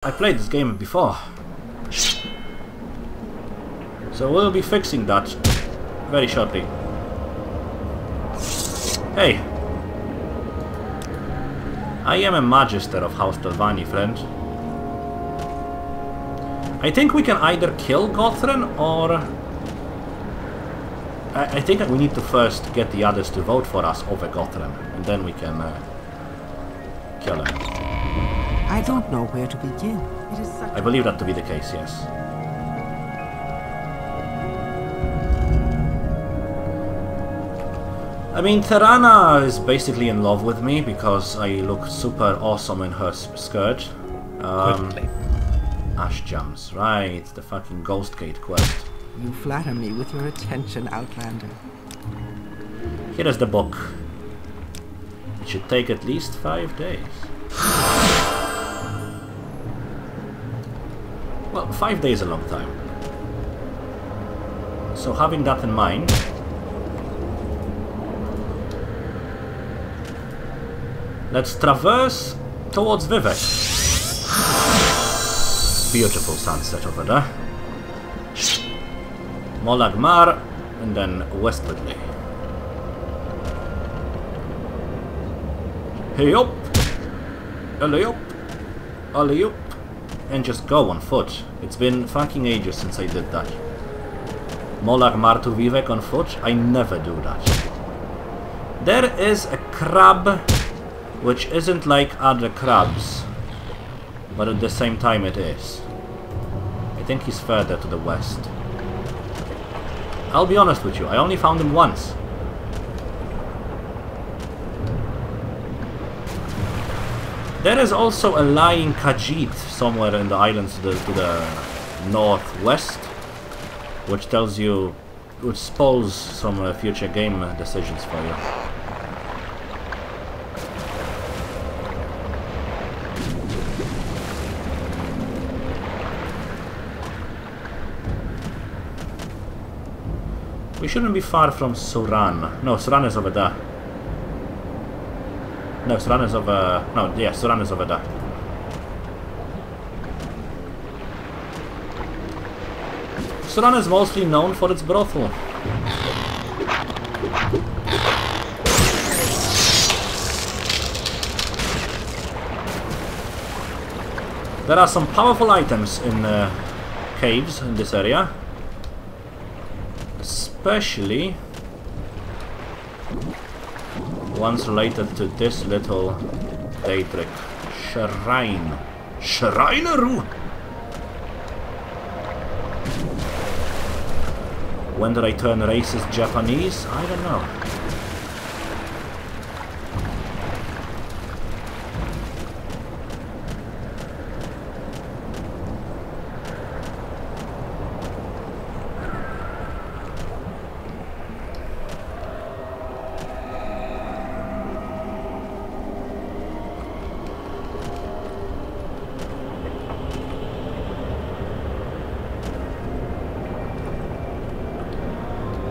I played this game before, so we'll be fixing that very shortly. Hey! I am a Magister of House Telvanni, friend. I think we can either kill Gothran or... I think we need to first get the others to vote for us over Gothran, and then we can kill him. I don't know where to begin. It is such I believe that to be the case, yes. I mean, Terana is basically in love with me because I look super awesome in her skirt. Ash Jams, right, the fucking Ghost Gate quest. You flatter me with your attention, Outlander. Here is the book. It should take at least 5 days. Well, 5 days is a long time. So having that in mind, let's traverse towards Vivek. Beautiful sunset over there. Molagmar, and then westwardly. Hey up! Alley up! Alley up! And just go on foot. It's been fucking ages since I did that. Molagmar to Vivek on foot? I never do that. There is a crab which isn't like other crabs, but at the same time it is. I think he's further to the west. I'll be honest with you, I only found him once. There is also a lying Khajiit somewhere in the islands to the northwest, which tells you, which spoils some future game decisions for you. We shouldn't be far from Suran. No, Suran is over there. No, Suran is over... No, yeah, Suran is over there. Suran is mostly known for its brothel. There are some powerful items in caves in this area. Especially ones related to this little Daedric shrine. Shrineru! When did I turn racist Japanese? I don't know.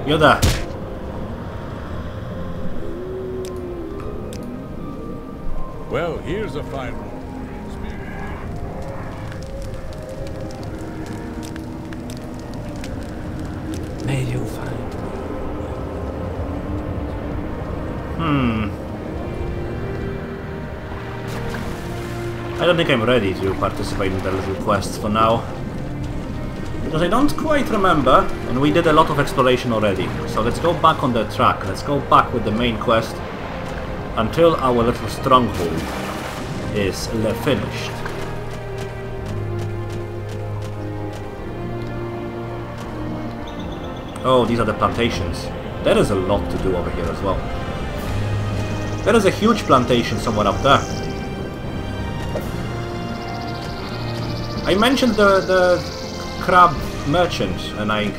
You're there. Well, here's a fine room. May you find. I don't think I'm ready to participate in the little quests for now. Because I don't quite remember, and we did a lot of exploration already. So let's go back on the track. Let's go back with the main quest until our little stronghold is finished. Oh, these are the plantations. There is a lot to do over here as well. There is a huge plantation somewhere up there. I mentioned the crab merchant, and I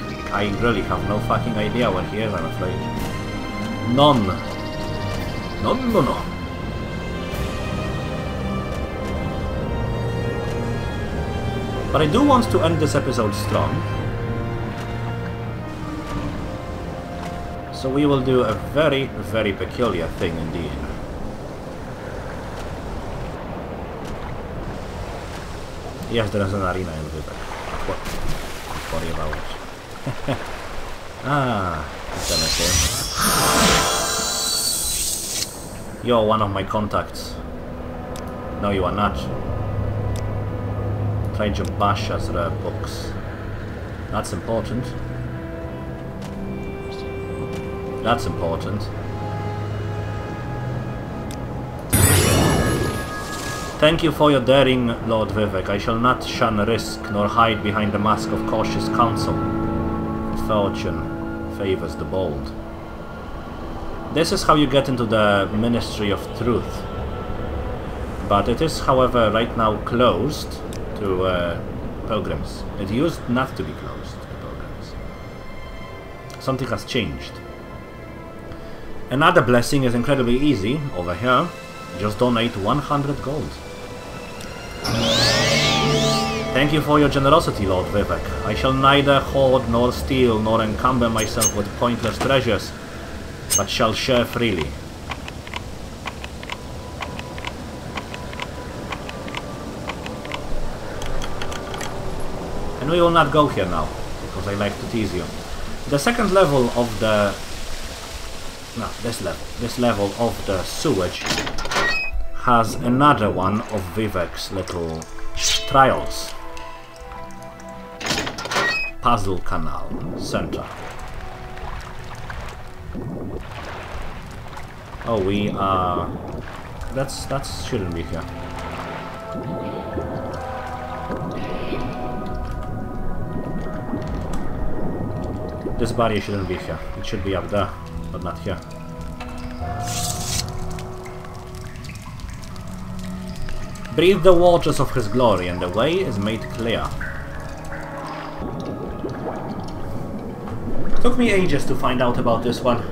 really have no fucking idea where he is, I'm afraid. None. No. But I do want to end this episode strong. So we will do a very, very peculiar thing indeed. Yes, there is an arena in Vivek. What? Don't worry about it. Ah, damn it. You're one of my contacts. No, you are not. Trade your Basha's rare books. That's important. That's important. Thank you for your daring, Lord Vivek. I shall not shun risk, nor hide behind the mask of cautious counsel. Fortune favors the bold. This is how you get into the Ministry of Truth. But it is, however, right now closed to pilgrims. It used not to be closed to pilgrims. Something has changed. Another blessing is incredibly easy over here. Just donate 100 gold. Thank you for your generosity, Lord Vivek. I shall neither hoard nor steal nor encumber myself with pointless treasures, but shall share freely. And we will not go here now, because I like to tease you. The second level of the... no, this level of the sewage has another one of Vivek's little trials. Puzzle Canal Center. Oh, we are... that shouldn't be here. This barrier shouldn't be here. It should be up there, but not here. Breathe the waters of his glory, and the way is made clear. Took me ages to find out about this one.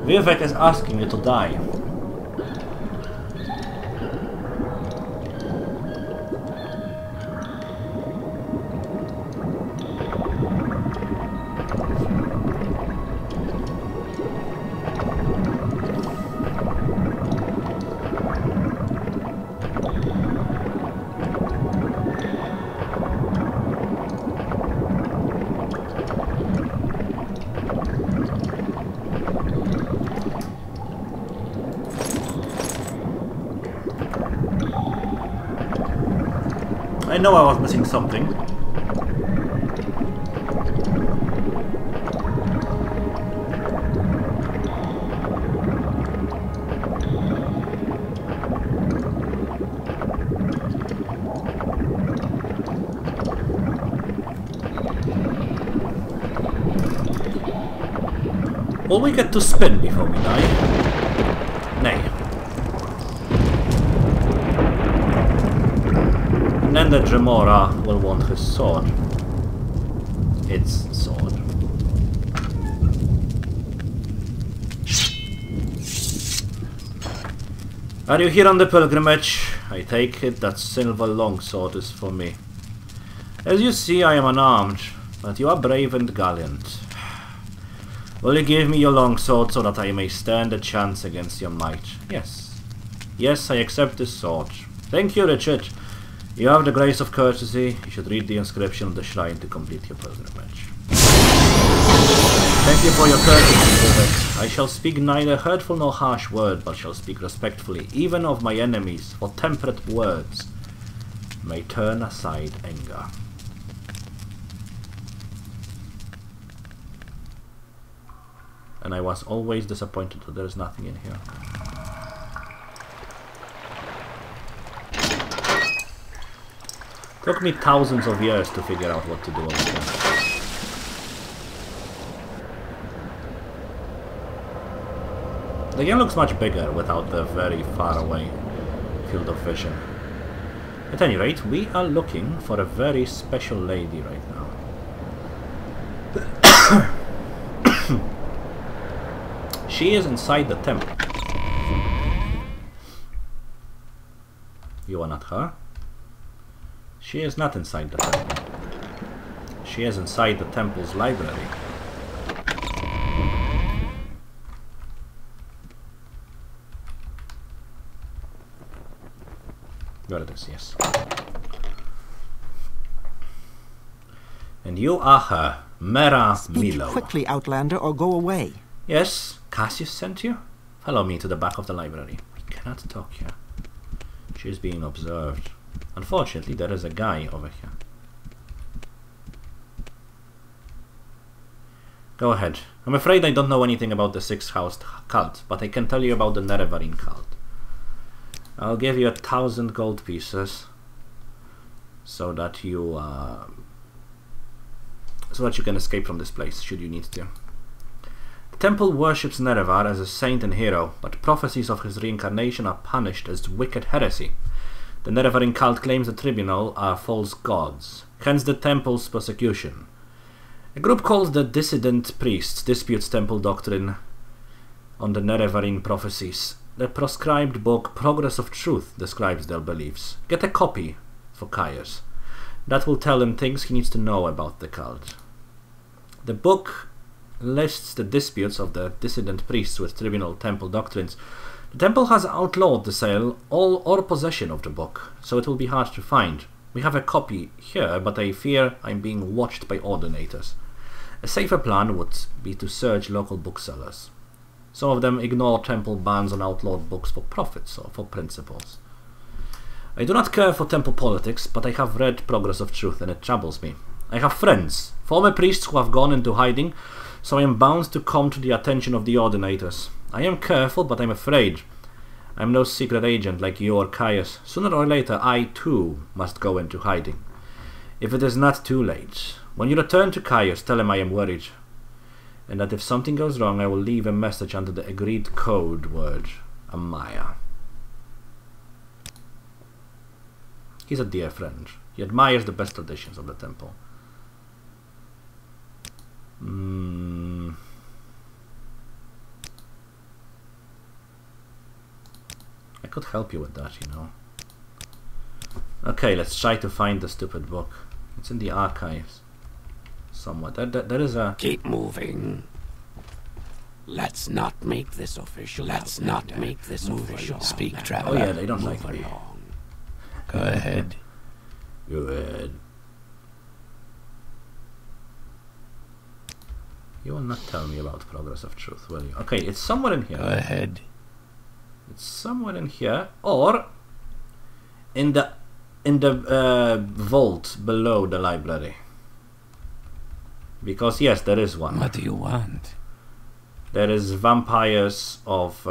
Vivek is asking you to die. I know I was missing something. Will we get to spin before we die? Nay. And then the Dremora will want his sword. Its sword. Are you here on the pilgrimage? I take it that silver longsword is for me. As you see, I am unarmed, but you are brave and gallant. Will you give me your longsword so that I may stand a chance against your might? Yes. Yes, I accept this sword. Thank you, Richard. You have the grace of courtesy. You should read the inscription of the shrine to complete your pilgrimage. Thank you for your courtesy, Vivek. I shall speak neither hurtful nor harsh word, but shall speak respectfully, even of my enemies, for temperate words may turn aside anger. And I was always disappointed that there is nothing in here. Took me thousands of years to figure out what to do over here. The game looks much bigger without the very far away field of vision. At any rate, we are looking for a very special lady right now. She is inside the temple. You are not her? She is not inside the temple. She is inside the temple's library. There it is, yes. And you are her, Mera Speak Milo. quickly, Outlander, or go away. Yes, Cassius sent you? Follow me to the back of the library. We cannot talk here. She is being observed. Unfortunately, there is a guy over here. Go ahead. I'm afraid I don't know anything about the six-housed cult, but I can tell you about the Nerevarine cult. I'll give you 1,000 gold pieces so that you can escape from this place, should you need to. The temple worships Nerevar as a saint and hero, but prophecies of his reincarnation are punished as wicked heresy. The Nerevarine cult claims the tribunal are false gods, hence the temple's persecution. A group called the Dissident Priests disputes temple doctrine on the Nerevarine prophecies. The proscribed book Progress of Truth describes their beliefs. Get a copy for Caius. That will tell him things he needs to know about the cult. The book lists the disputes of the dissident priests with tribunal temple doctrines. The temple has outlawed the sale or possession of the book, so it will be hard to find. We have a copy here, but I fear I'm being watched by ordinators. A safer plan would be to search local booksellers. Some of them ignore temple bans on outlawed books for profits or for principles. I do not care for temple politics, but I have read Progress of Truth and it troubles me. I have friends, former priests who have gone into hiding, so I am bound to come to the attention of the ordinators. I am careful, but I'm afraid. I'm no secret agent like you or Caius. Sooner or later, I too must go into hiding. If it is not too late, when you return to Caius, tell him I am worried, and that if something goes wrong, I will leave a message under the agreed code word, Amaya. He's a dear friend. He admires the best traditions of the temple. I could help you with that, you know. Okay, let's try to find the stupid book. It's in the archives. Somewhat. There is a... Keep moving. Let's not make this official. Let's not make this official. Speak, traveler. Oh yeah, they don't like me. Go ahead. Go ahead. You will not tell me about Progress of Truth, will you? Okay, it's somewhere in here. Go ahead. It's somewhere in here, or in the vault below the library. Because yes, there is one. What do you want? There is Vampires of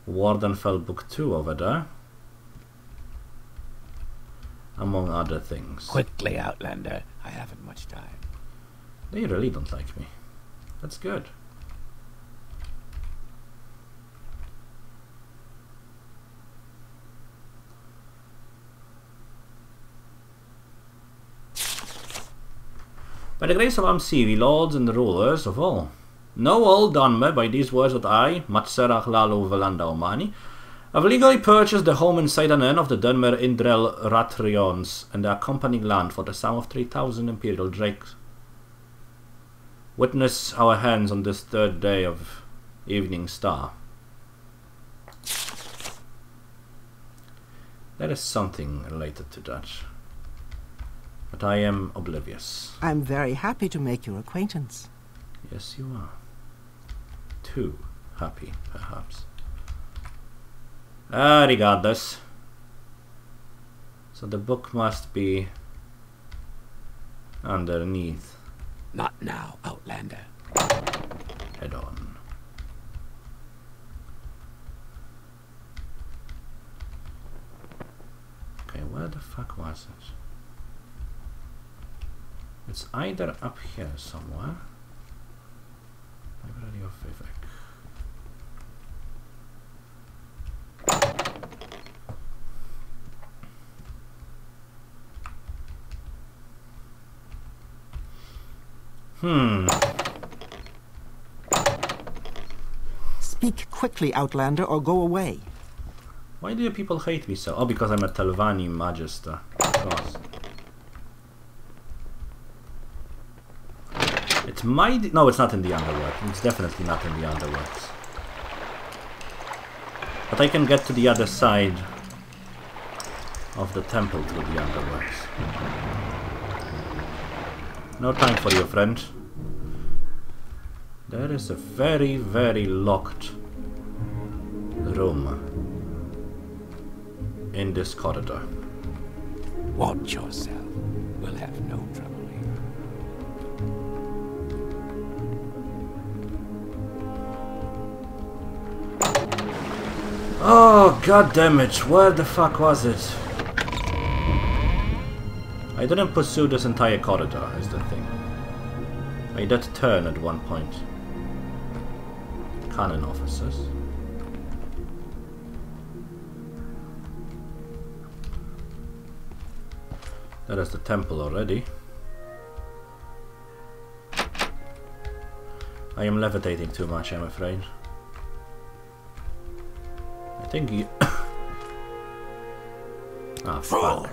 Wardenfell Book 2 over there, among other things. Quickly, Outlander. I haven't much time. They really don't like me. That's good. By the grace of Amsiri, lords and rulers of all, know all done me by these words that I, Matserach Lalu Velanda Omani, have legally purchased the home inside an inn of the Dunmer Indrel Ratrions and the accompanying land for the sum of 3,000 imperial drakes. Witness our hands on this third day of Evening Star. There is something related to that, but I am oblivious. I'm very happy to make your acquaintance. Yes, you are. Too happy, perhaps. Regardless. So the book must be underneath. Not now, Outlander. Head on. Okay, where the fuck was it? It's either up here somewhere. Library of Vivek. Speak quickly, Outlander, or go away. Why do people hate me so? Oh, because I'm a Telvanni Magister. Of course. It might... No, it's not in the Underworld. It's definitely not in the Underworld. But I can get to the other side of the temple through the underworks. No time for you, friend. There is a very, very locked room in this corridor. Watch yourself. We'll have no trouble here. Oh, god damn it, where the fuck was it? I didn't pursue this entire corridor, is the thing. I did turn at one point. Cannon officers. That is the temple already. I am levitating too much, I'm afraid. I think you... ah, fuck.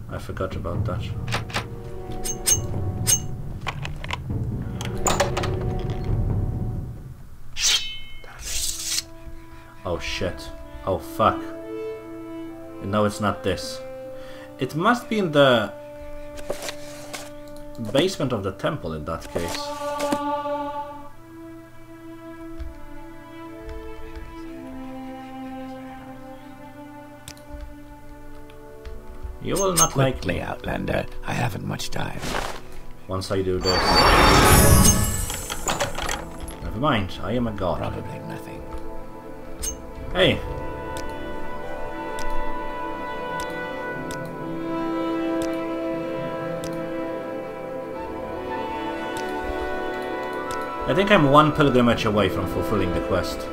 I forgot about that. Oh shit. Oh fuck. No, it's not this. It must be in the basement of the temple in that case. You will not like me, Outlander. I haven't much time. once I do this. Never mind, I am a god. Probably nothing. Hey! I think I'm one pilgrimage away from fulfilling the quest.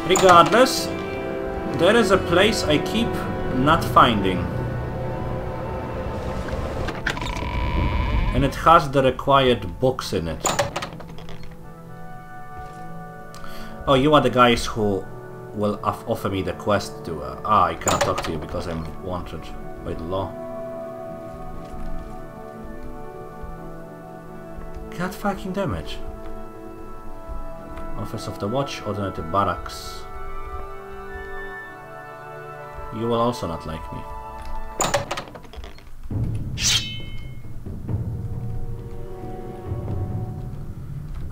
Regardless, there is a place I keep not finding. And it has the required books in it. Oh, you are the guys who will offer me the quest to... I cannot talk to you because I'm wanted by the law. God fucking damage. Office of the Watch, Alternative Barracks. You will also not like me.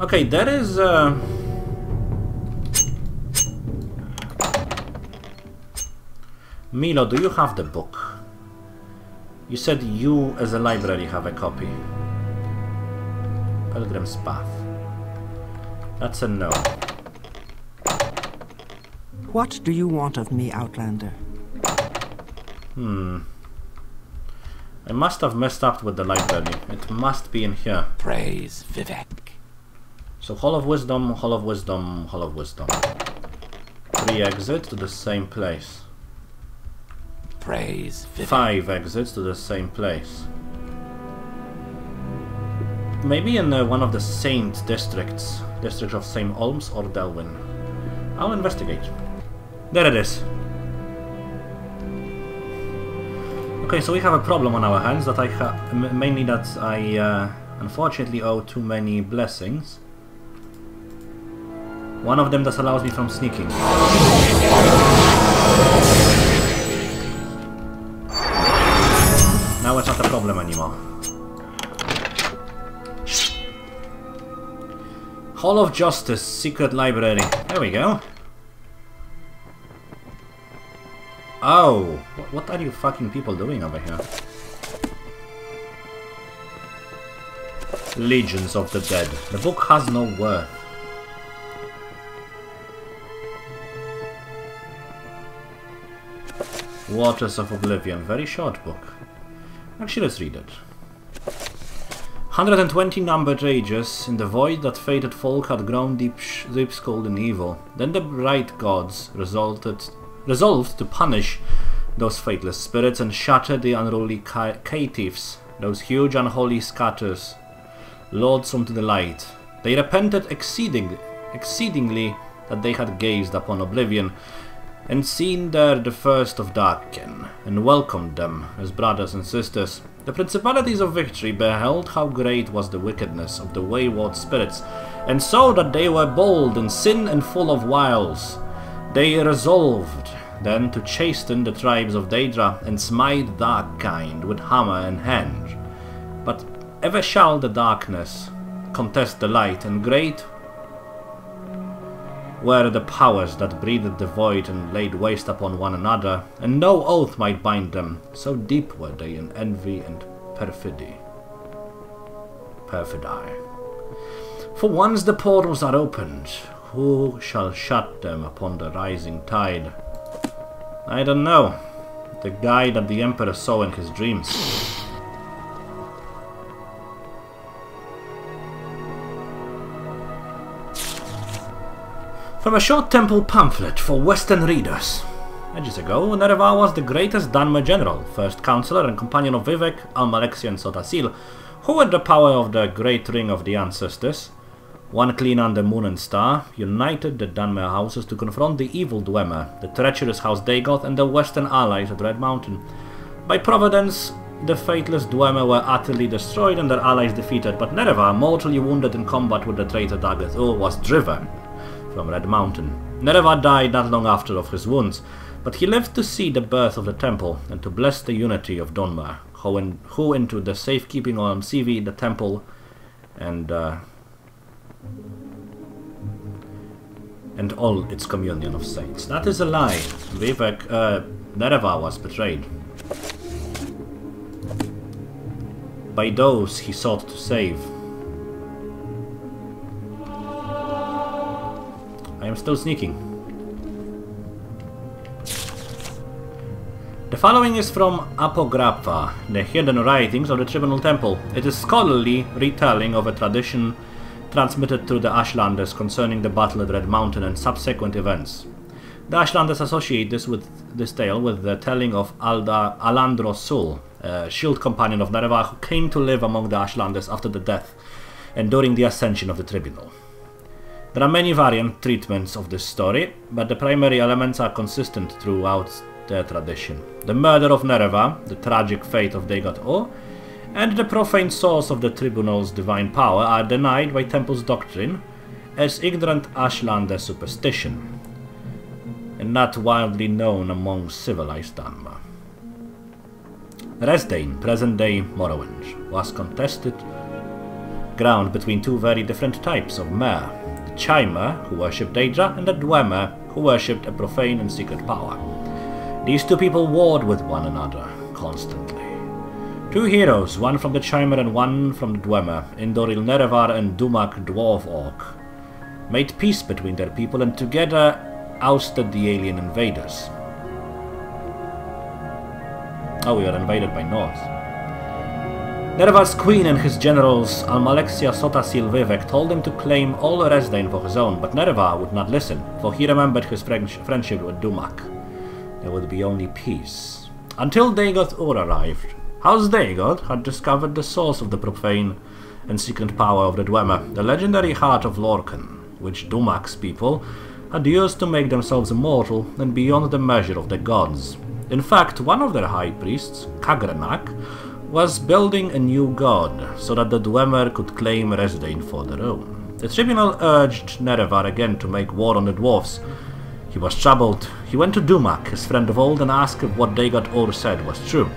Okay, there is Milo, do you have the book? You said you as a library have a copy. Pilgrim's Path. That's a no. What do you want of me, Outlander? I must have messed up with the library. It must be in here. Praise Vivek. So Hall of Wisdom, Hall of Wisdom, Hall of Wisdom. 3 exits to the same place. Praise Vivek. 5 exits to the same place. Maybe in one of the Saint districts. District of St. Olms or Delwyn. I'll investigate. There it is. Okay, so we have a problem on our hands that I have, mainly that I unfortunately owe too many blessings. One of them that allows me from sneaking. Now it's not a problem anymore. Hall of Justice, Secret Library. There we go. Oh, what are you fucking people doing over here? Legions of the Dead. The book has no worth. Waters of Oblivion. Very short book. Actually, let's read it. 120 numbered ages in the void that fated folk had grown deep-skulled in evil. Then the bright gods resolved to punish those faithless spirits and shatter the unruly caitiffs, those huge unholy scatters, loathsome to the light. They repented exceedingly that they had gazed upon oblivion, and seen there the first of Darken, and welcomed them as brothers and sisters. The principalities of victory beheld how great was the wickedness of the wayward spirits, and saw that they were bold in sin and full of wiles. They resolved then to chasten the tribes of Daedra, and smite dark kind with hammer and hand. But ever shall the darkness contest the light, and great were the powers that breathed the void and laid waste upon one another, and no oath might bind them, so deep were they in envy and perfidy. For once the portals are opened, who shall shut them upon the rising tide? I don't know. The guy that the Emperor saw in his dreams. From a short temple pamphlet for Western readers. Ages ago, Nerva was the greatest Danme general, first counselor and companion of Vivek, Almalexia and Sotasil, who had the power of the great ring of the ancestors. One clean under moon and star, united the Danme houses to confront the evil Dwemer, the treacherous House Dagoth, and the western allies at Red Mountain. By providence, the faithless Dwemer were utterly destroyed and their allies defeated, but Nerva, mortally wounded in combat with the traitor Dagoth, was driven from Red Mountain. Nerva died not long after of his wounds, but he lived to see the birth of the temple and to bless the unity of Donmar, who into the safekeeping of Msivi, the temple, and all its communion of saints. That is a lie. Nerva was betrayed by those he sought to save. I am still sneaking. The following is from Apographa, the hidden writings of the Tribunal Temple. It is scholarly retelling of a tradition transmitted through the Ashlanders concerning the battle at Red Mountain and subsequent events. The Ashlanders associate this tale with the telling of Alandro Sul, a shield companion of Nerva who came to live among the Ashlanders after the death and during the ascension of the Tribunal. There are many variant treatments of this story, but the primary elements are consistent throughout the tradition. The murder of Nerva, the tragic fate of Dagoth, and the profane source of the Tribunal's divine power are denied by Temple's doctrine as ignorant Ashlander superstition, and not widely known among civilized Danma. Resdain, present-day Morrowind, was contested ground between two very different types of Mer, the Chimer, who worshipped Daedra, and the Dwemer, who worshipped a profane and secret power. These two people warred with one another constantly. Two heroes, one from the Chimer and one from the Dwemer, Indoril Nerevar and Dumak Dwarf Orc, made peace between their people and together ousted the alien invaders. Oh, we were invaded by North. Nerva's queen and his generals Almalexia, Sotasil, Vivek told him to claim all Resdain for his own, but Nerva would not listen, for he remembered his friendship with Dumak. There would be only peace. Until Dagoth arrived. House Dagoth had discovered the source of the profane and secret power of the Dwemer, the legendary heart of Lorcan, which Dumak's people had used to make themselves immortal and beyond the measure of the gods. In fact, one of their high priests, Kagrenak, was building a new god, so that the Dwemer could claim Resdain for their own. The Tribunal urged Nerevar again to make war on the dwarfs. He was troubled. He went to Dumak, his friend of old, and asked if what Dagoth said was true.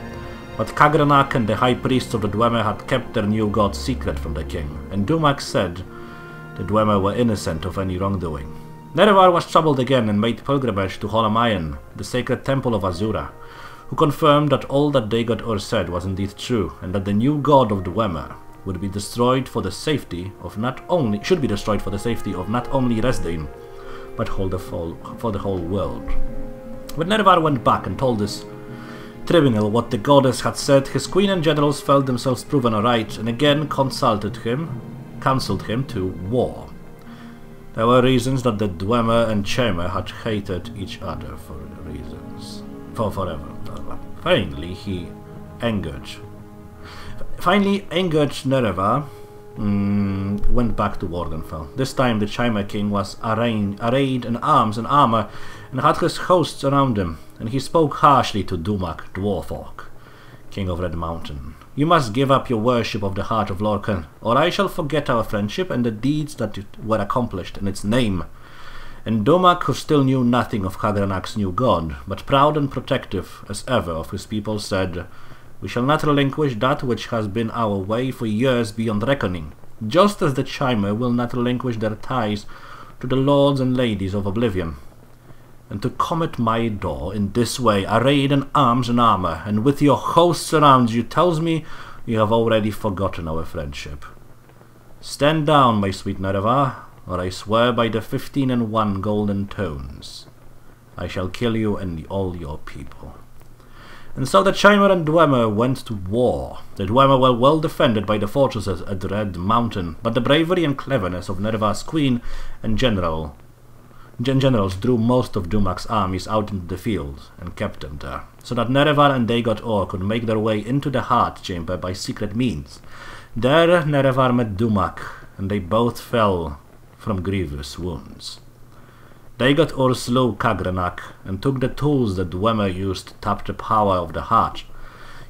But Kagrenak and the high priests of the Dwemer had kept their new god secret from the king, and Dumak said the Dwemer were innocent of any wrongdoing. Nerevar was troubled again and made pilgrimage to Holamayan, the sacred temple of Azura, who confirmed that all that Dagoth said was indeed true, and that the new god of Dwemer would be destroyed for the safety of not only Resdain, but for the whole world. When Nerevar went back and told his tribunal what the goddess had said, his queen and generals felt themselves proven right, and again counselled him to war. There were reasons that the Dwemer and Chimer had hated each other forever. Finally, angered Nerva went back to Wardenfell. This time the Chimera King was arrayed in arms and armor and had his hosts around him, and he spoke harshly to Dumak, Dwarf Orc, King of Red Mountain. You must give up your worship of the Heart of Lorkhan, or I shall forget our friendship and the deeds that were accomplished in its name. And Dumak, who still knew nothing of Khagranak's new god, but proud and protective as ever of his people, said, We shall not relinquish that which has been our way for years beyond reckoning, just as the Chimera will not relinquish their ties to the lords and ladies of Oblivion. And to come at my door in this way, arrayed in arms and armor, and with your hosts around you, tells me you have already forgotten our friendship. Stand down, my sweet Nerevar, or I swear by the 15 and 1 golden tones, I shall kill you and all your people. And so the Chimera and Dwemer went to war. The Dwemer were well defended by the fortresses at Red Mountain, but the bravery and cleverness of Nerevar's queen and generals drew most of Dumak's armies out into the field and kept them there, so that Nerevar and Dagot Or could make their way into the Heart Chamber by secret means. There Nerevar met Dumak, and they both fell from grievous wounds. Dagot Or slew Khagrenak and took the tools that Dwemer used to tap the power of the Heart.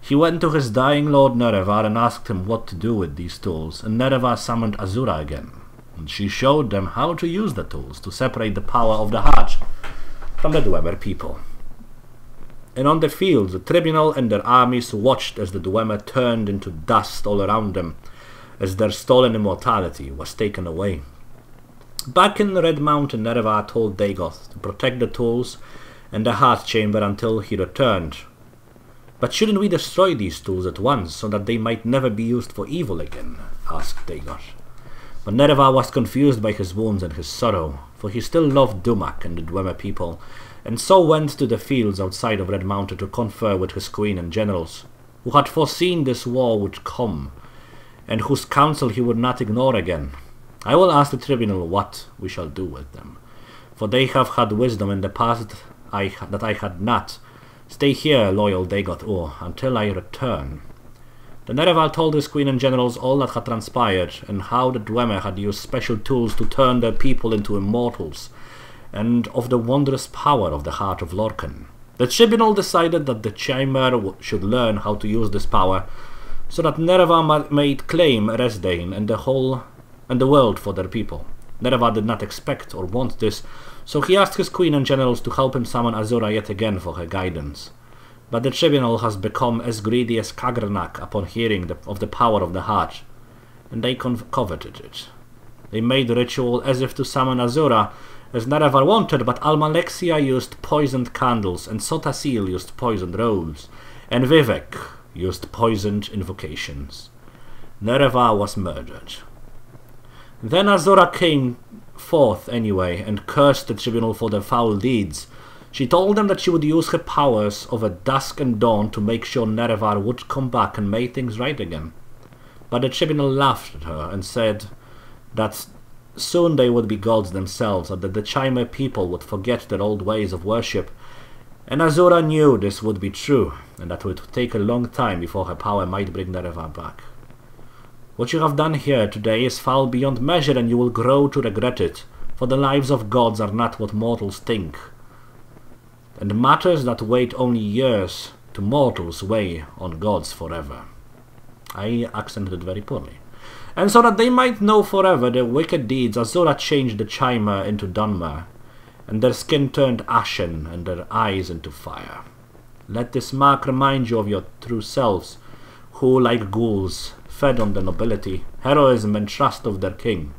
He went to his dying lord Nerevar and asked him what to do with these tools, and Nerevar summoned Azura again, and she showed them how to use the tools to separate the power of the Heart from the Dwemer people. And on the field, the tribunal and their armies watched as the Dwemer turned into dust all around them, as their stolen immortality was taken away. Back in Red Mountain, Nerevar told Dagoth to protect the tools and the Heart Chamber until he returned. But shouldn't we destroy these tools at once, so that they might never be used for evil again? Asked Dagoth. But Nerevar was confused by his wounds and his sorrow, for he still loved Dumak and the Dwemer people, and so went to the fields outside of Red Mountain to confer with his queen and generals, who had foreseen this war would come, and whose counsel he would not ignore again. I will ask the tribunal what we shall do with them, for they have had wisdom in the past that I had not. Stay here, loyal Dagot Ur, until I return. The Nerevar told his queen and generals all that had transpired, and how the Dwemer had used special tools to turn their people into immortals, and of the wondrous power of the Heart of Lorkhan. The tribunal decided that the Chimera should learn how to use this power, so that Nerevar might claim Resdain and the world for their people. Nerevar did not expect or want this, so he asked his queen and generals to help him summon Azura yet again for her guidance. But the tribunal has become as greedy as Khagrenak upon hearing of the power of the Heart, and they coveted it. They made the ritual as if to summon Azura, as Nerevar wanted, but Almalexia used poisoned candles, and Sotasil used poisoned robes, and Vivek used poisoned invocations. Nerevar was murdered. Then Azura came forth anyway, and cursed the tribunal for their foul deeds. She told them that she would use her powers over dusk and dawn to make sure Nerevar would come back and make things right again. But the tribunal laughed at her and said that soon they would be gods themselves, and that the Chimera people would forget their old ways of worship. And Azura knew this would be true, and that it would take a long time before her power might bring Nerevar back. What you have done here today is foul beyond measure, and you will grow to regret it, for the lives of gods are not what mortals think, and matters that wait only years to mortals weigh on gods forever. I accented it very poorly. And so that they might know forever their wicked deeds, Azura changed the Chimera into Dunmer, and their skin turned ashen and their eyes into fire. Let this mark remind you of your true selves, who, like ghouls, fed on the nobility, heroism, and trust of their king.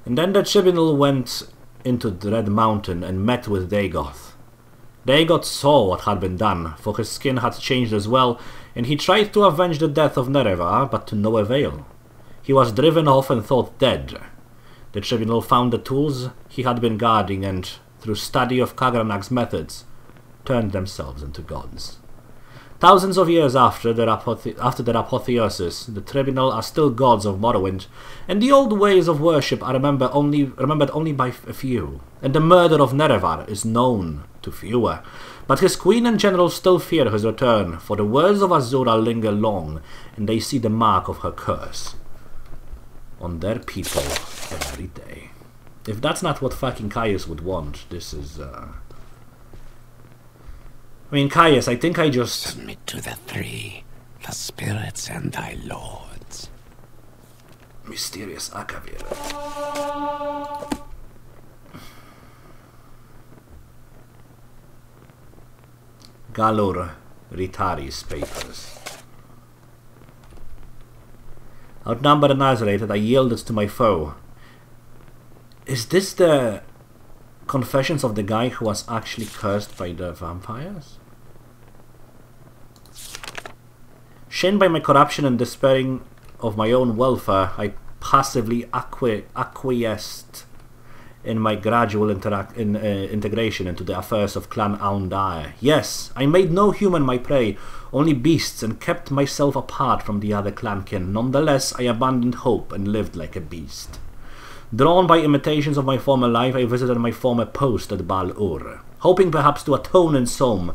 And then the tribunal went into the Red Mountain and met with Dagoth. Dagoth saw what had been done, for his skin had changed as well, and he tried to avenge the death of Nerevar, but to no avail. He was driven off and thought dead. The tribunal found the tools he had been guarding, and, through study of Khagranak's methods, turned themselves into gods. Thousands of years after their apotheosis, the tribunal are still gods of Morrowind, and the old ways of worship are remembered only by a few, and the murder of Nerevar is known to fewer. But his queen and generals still fear his return, for the words of Azura linger long, and they see the mark of her curse. on their people every day. If that's not what fucking Caius would want, this is, I mean, Caius, I think I just... Submit to the three, the spirits and thy lords. Mysterious Akavir. Galur Ritari's papers. Outnumbered and isolated, I yielded to my foe. Is this the confessions of the guy who was actually cursed by the vampires? Shamed by my corruption and despairing of my own welfare, I passively acquiesced in my gradual integration into the affairs of Clan Aundae. Yes, I made no human my prey, only beasts, and kept myself apart from the other clankin. Nonetheless, I abandoned hope and lived like a beast. Drawn by imitations of my former life, I visited my former post at Bal-Ur, hoping perhaps to atone in Somme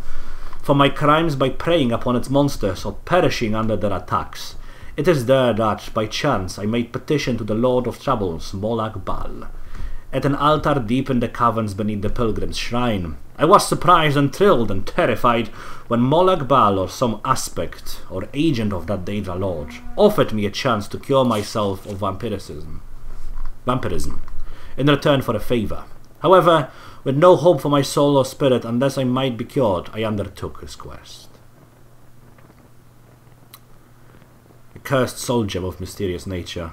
for my crimes by preying upon its monsters or perishing under their attacks. It is there that, by chance, I made petition to the Lord of Troubles, Molag Bal, at an altar deep in the caverns beneath the pilgrim's shrine. I was surprised and thrilled and terrified when Molag Bal, or some aspect or agent of that Daedra Lord, offered me a chance to cure myself of vampirism in return for a favour. However, with no hope for my soul or spirit unless I might be cured, I undertook his quest. A cursed soul gem of mysterious nature,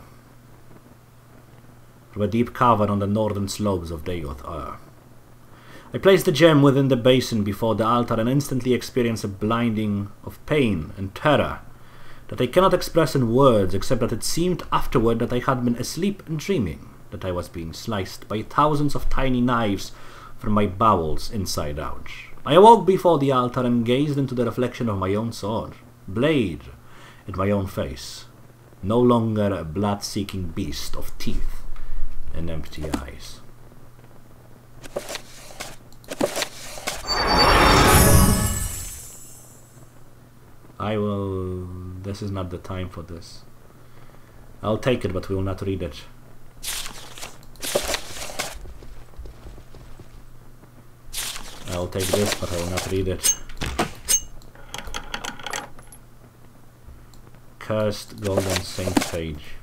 from a deep cavern on the northern slopes of Dagoth-Ur. I placed the gem within the basin before the altar and instantly experienced a blinding of pain and terror that I cannot express in words, except that it seemed afterward that I had been asleep and dreaming, that I was being sliced by thousands of tiny knives from my bowels inside out. I awoke before the altar and gazed into the reflection of my own sword, blade, at my own face, no longer a blood-seeking beast of teeth and empty eyes. This is not the time for this. I'll take it, but we will not read it. I'll take this, but I will not read it. Cursed Golden Saint page.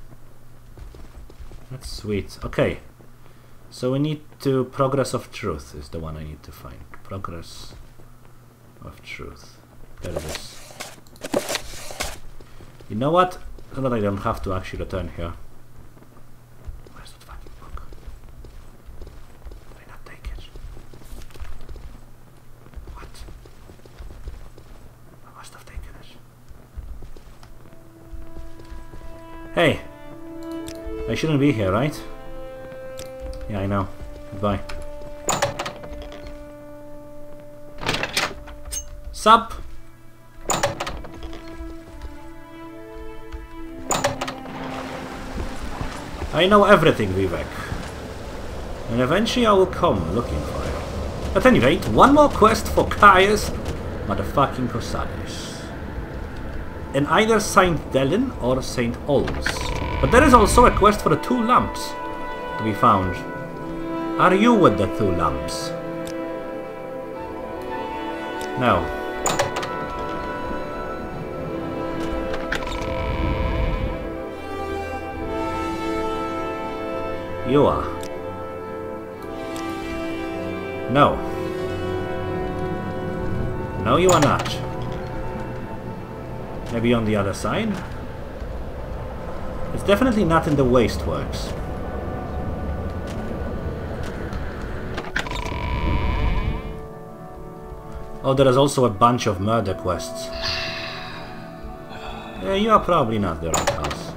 That's sweet. Okay. So we need to... Progress of Truth is the one I need to find. Progress of Truth. There it is. You know what? So that I don't have to actually return here. Where's that fucking book? Did I not take it? What? I must have taken it. Hey! I shouldn't be here, right? Yeah, I know. Goodbye. Sup? I know everything, Vivek. And eventually I will come looking for you. At any rate, one more quest for Caius motherfucking Cosades. In either Saint Delin or Saint Olms. But there is also a quest for the 2 lamps to be found. Are you with the 2 lamps? No. You are. No. No, you are not. Maybe on the other side? It's definitely not in the Wasteworks. Oh, there is also a bunch of murder quests. Yeah, you are probably not the right house.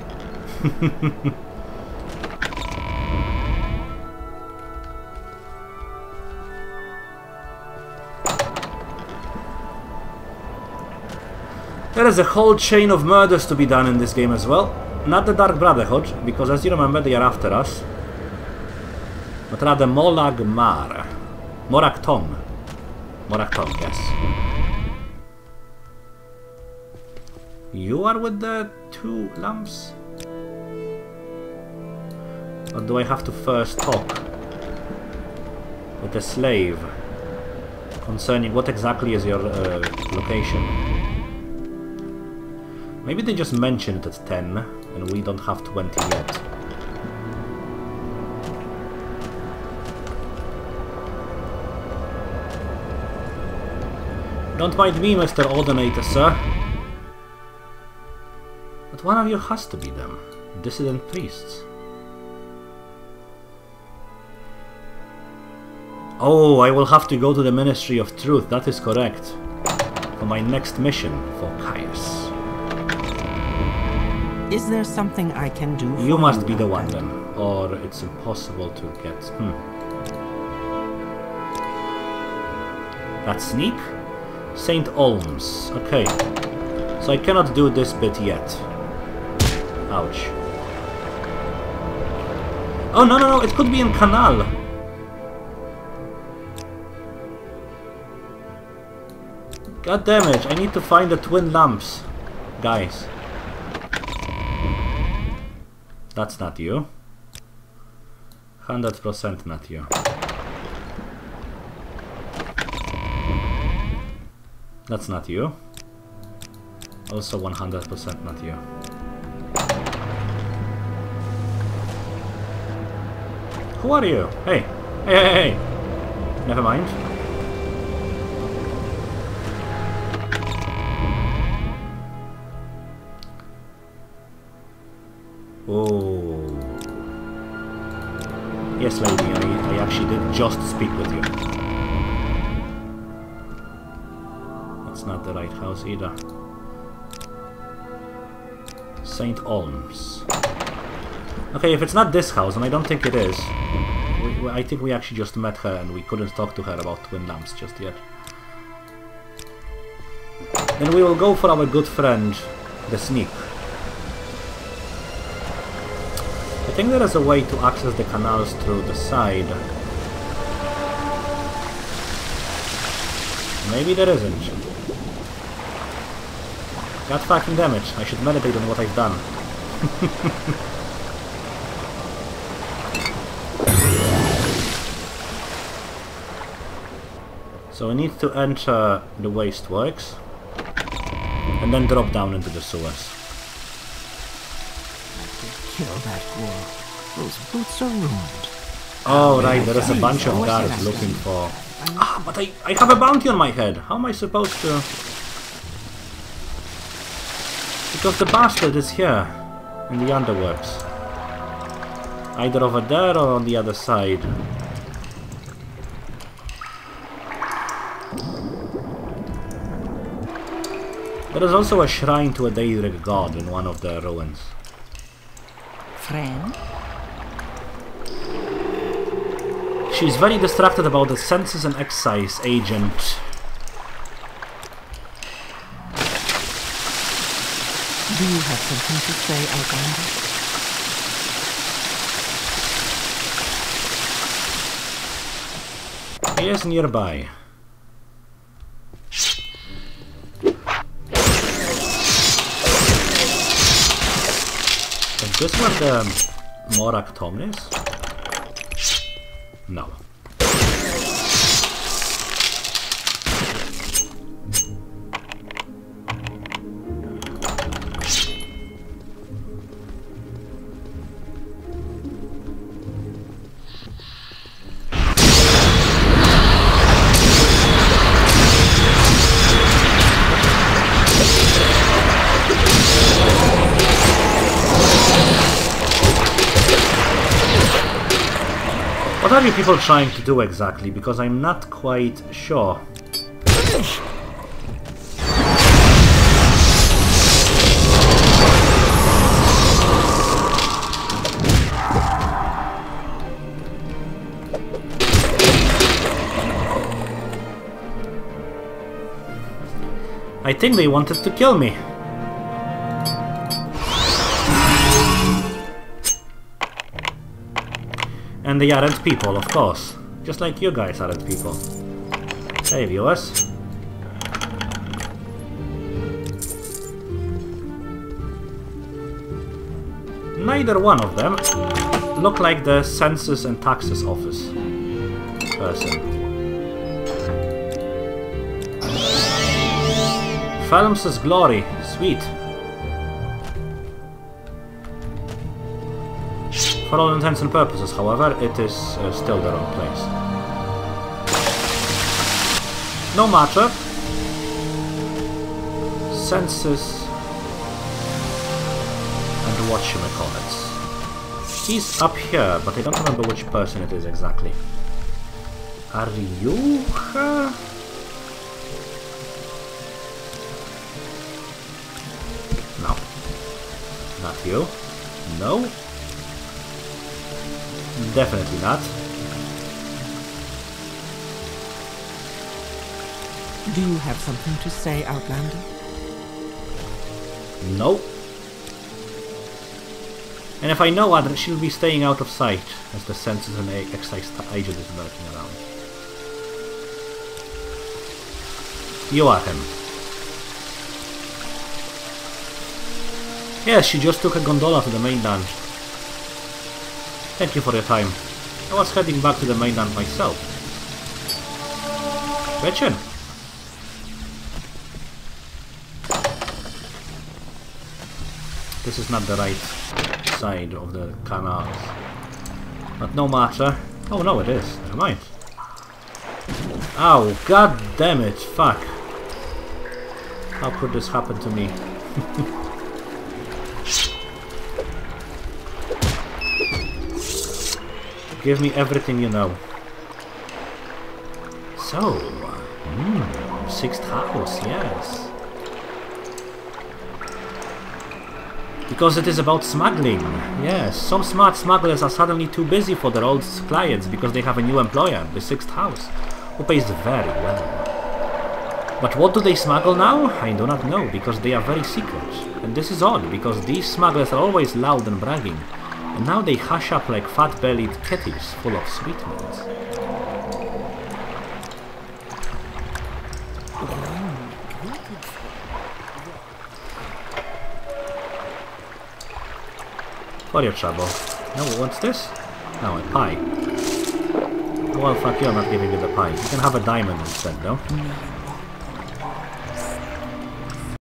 There is a whole chain of murders to be done in this game as well. Not the Dark Brotherhood, because as you remember they are after us. But rather Molag Mar. Morak Tong. Morak Tong, yes. You are with the 2 lamps? Or do I have to first talk with the slave concerning what exactly is your location? Maybe they just mentioned it at 10 and we don't have 20 yet. Don't mind me, Mr. Ordinator, sir. But one of you has to be them. Dissident priests. Oh, I will have to go to the Ministry of Truth, that is correct. For my next mission for Caius. Is there something I can do for You must be the like one that? then, or it's impossible to get. That sneak? St. Olms. Okay. So I cannot do this bit yet. Ouch. Oh, no, no, no, it could be in Canal. God damn it, I need to find the twin lamps. Guys. That's not you. 100% not you. That's not you. Also 100% not you. Who are you? Hey! Hey, hey, hey! Never mind. Oh. Yes, lady, I actually did just speak with you. That's not the right house either. St. Olms. Okay, if it's not this house, and I don't think it is, I think we actually just met her and we couldn't talk to her about twin lamps just yet. Then we will go for our good friend, the sneak. I think there is a way to access the canals through the side. Maybe there isn't. God fucking damn it, I should meditate on what I've done. So we need to enter the wasteworks and then drop down into the sewers. Kill that girl. Those boots are ruined. Oh right, there is a bunch of guards looking for... Ah, but I have a bounty on my head. How am I supposed to... Because the bastard is here, in the underworks. Either over there or on the other side. There is also a shrine to a Daedric god in one of the ruins. Friend? She's very distracted about the census and excise agent. Do you have something to say, Outlander? He is nearby. Is this where the Morak Tom is? No. What are you people trying to do exactly? Because I'm not quite sure. I think they wanted to kill me. And they aren't people, of course. Just like you guys aren't people. Hey, viewers. Neither one of them look like the Census and Taxes Office person. Phelms's Glory. Sweet. For all intents and purposes, however, it is still the wrong place. No matter. Census and whatchamacallits. He's up here, but I don't remember which person it is exactly. Aryuha? No. Not you. No. Definitely not. Do you have something to say, Outlander? No. And if I know her, she'll be staying out of sight as the census and excise agent is lurking around. You are him. Yes, she just took a gondola to the mainland. Thank you for your time. I was heading back to the mainland myself. Gretchen. This is not the right side of the canals. But no matter. Oh no, it is. Never mind. Ow, god damn it, fuck. How could this happen to me? Give me everything you know. So, sixth house, yes. Because it is about smuggling. Yes, some smart smugglers are suddenly too busy for their old clients because they have a new employer, the sixth house, who pays very well. But what do they smuggle now? I do not know, because they are very secret. And this is odd, because these smugglers are always loud and bragging. And now they hush up like fat-bellied kitties full of sweetmeats. For your trouble. No, what's this? No, a pie. Well, fuck you, I'm not giving you the pie. You can have a diamond instead, though.